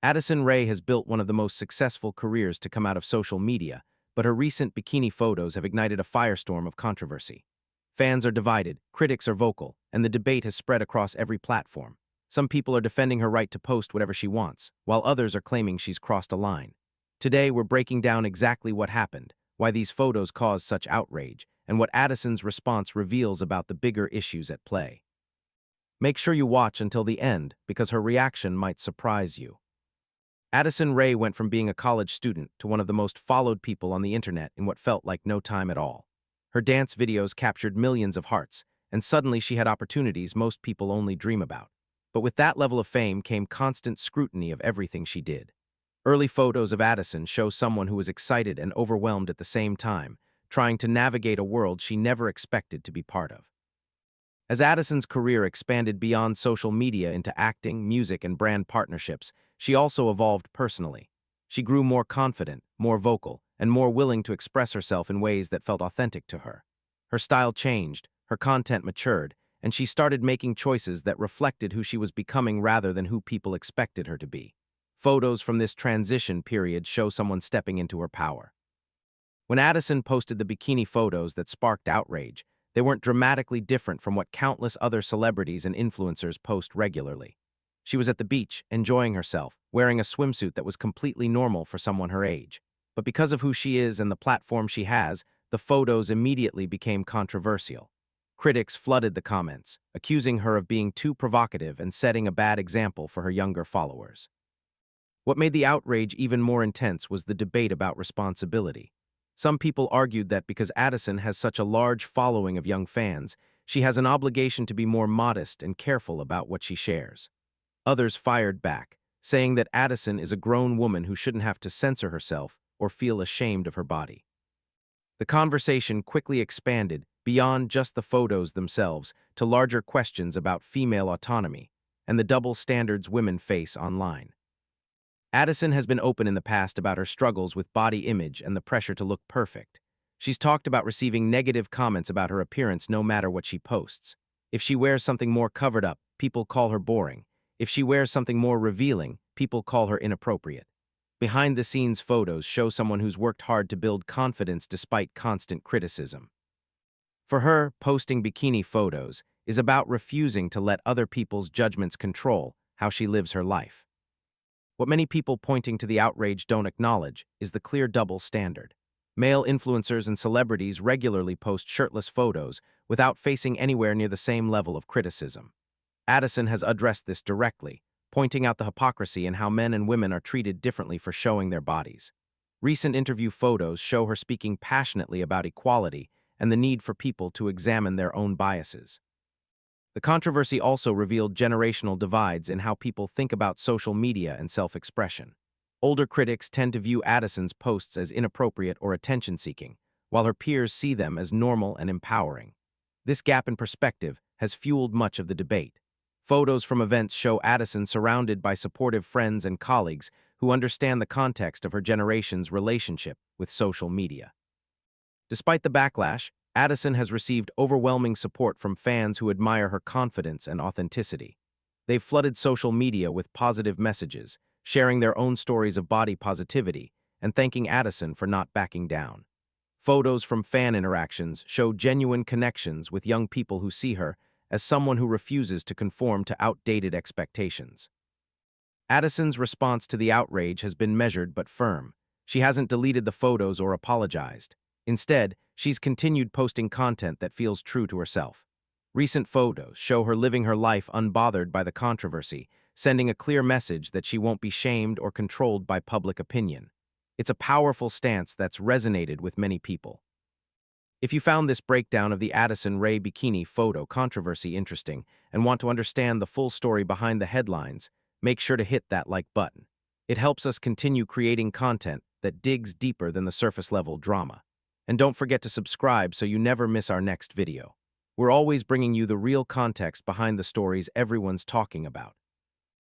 Addison Rae has built one of the most successful careers to come out of social media, but her recent bikini photos have ignited a firestorm of controversy. Fans are divided, critics are vocal, and the debate has spread across every platform. Some people are defending her right to post whatever she wants, while others are claiming she's crossed a line. Today, we're breaking down exactly what happened, why these photos caused such outrage, and what Addison's response reveals about the bigger issues at play. Make sure you watch until the end, because her reaction might surprise you. Addison Rae went from being a college student to one of the most followed people on the internet in what felt like no time at all. Her dance videos captured millions of hearts, and suddenly she had opportunities most people only dream about. But with that level of fame came constant scrutiny of everything she did. Early photos of Addison show someone who was excited and overwhelmed at the same time, trying to navigate a world she never expected to be part of. As Addison's career expanded beyond social media into acting, music, and brand partnerships, she also evolved personally. She grew more confident, more vocal, and more willing to express herself in ways that felt authentic to her. Her style changed, her content matured, and she started making choices that reflected who she was becoming rather than who people expected her to be. Photos from this transition period show someone stepping into her power. When Addison posted the bikini photos that sparked outrage, they weren't dramatically different from what countless other celebrities and influencers post regularly. She was at the beach, enjoying herself, wearing a swimsuit that was completely normal for someone her age. But because of who she is and the platform she has, the photos immediately became controversial. Critics flooded the comments, accusing her of being too provocative and setting a bad example for her younger followers. What made the outrage even more intense was the debate about responsibility. Some people argued that because Addison has such a large following of young fans, she has an obligation to be more modest and careful about what she shares. Others fired back, saying that Addison is a grown woman who shouldn't have to censor herself or feel ashamed of her body. The conversation quickly expanded beyond just the photos themselves to larger questions about female autonomy and the double standards women face online. Addison has been open in the past about her struggles with body image and the pressure to look perfect. She's talked about receiving negative comments about her appearance no matter what she posts. If she wears something more covered up, people call her boring. If she wears something more revealing, people call her inappropriate. Behind-the-scenes photos show someone who's worked hard to build confidence despite constant criticism. For her, posting bikini photos is about refusing to let other people's judgments control how she lives her life. What many people pointing to the outrage don't acknowledge is the clear double standard. Male influencers and celebrities regularly post shirtless photos without facing anywhere near the same level of criticism. Addison has addressed this directly, pointing out the hypocrisy in how men and women are treated differently for showing their bodies. Recent interview photos show her speaking passionately about equality and the need for people to examine their own biases. The controversy also revealed generational divides in how people think about social media and self-expression. Older critics tend to view Addison's posts as inappropriate or attention-seeking, while her peers see them as normal and empowering. This gap in perspective has fueled much of the debate. Photos from events show Addison surrounded by supportive friends and colleagues who understand the context of her generation's relationship with social media. Despite the backlash, Addison has received overwhelming support from fans who admire her confidence and authenticity. They've flooded social media with positive messages, sharing their own stories of body positivity and thanking Addison for not backing down. Photos from fan interactions show genuine connections with young people who see her as someone who refuses to conform to outdated expectations. Addison's response to the outrage has been measured but firm. She hasn't deleted the photos or apologized. Instead, she's continued posting content that feels true to herself. Recent photos show her living her life unbothered by the controversy, sending a clear message that she won't be shamed or controlled by public opinion. It's a powerful stance that's resonated with many people. If you found this breakdown of the Addison Rae bikini photo controversy interesting and want to understand the full story behind the headlines, make sure to hit that like button. It helps us continue creating content that digs deeper than the surface-level drama. And don't forget to subscribe so you never miss our next video. We're always bringing you the real context behind the stories everyone's talking about.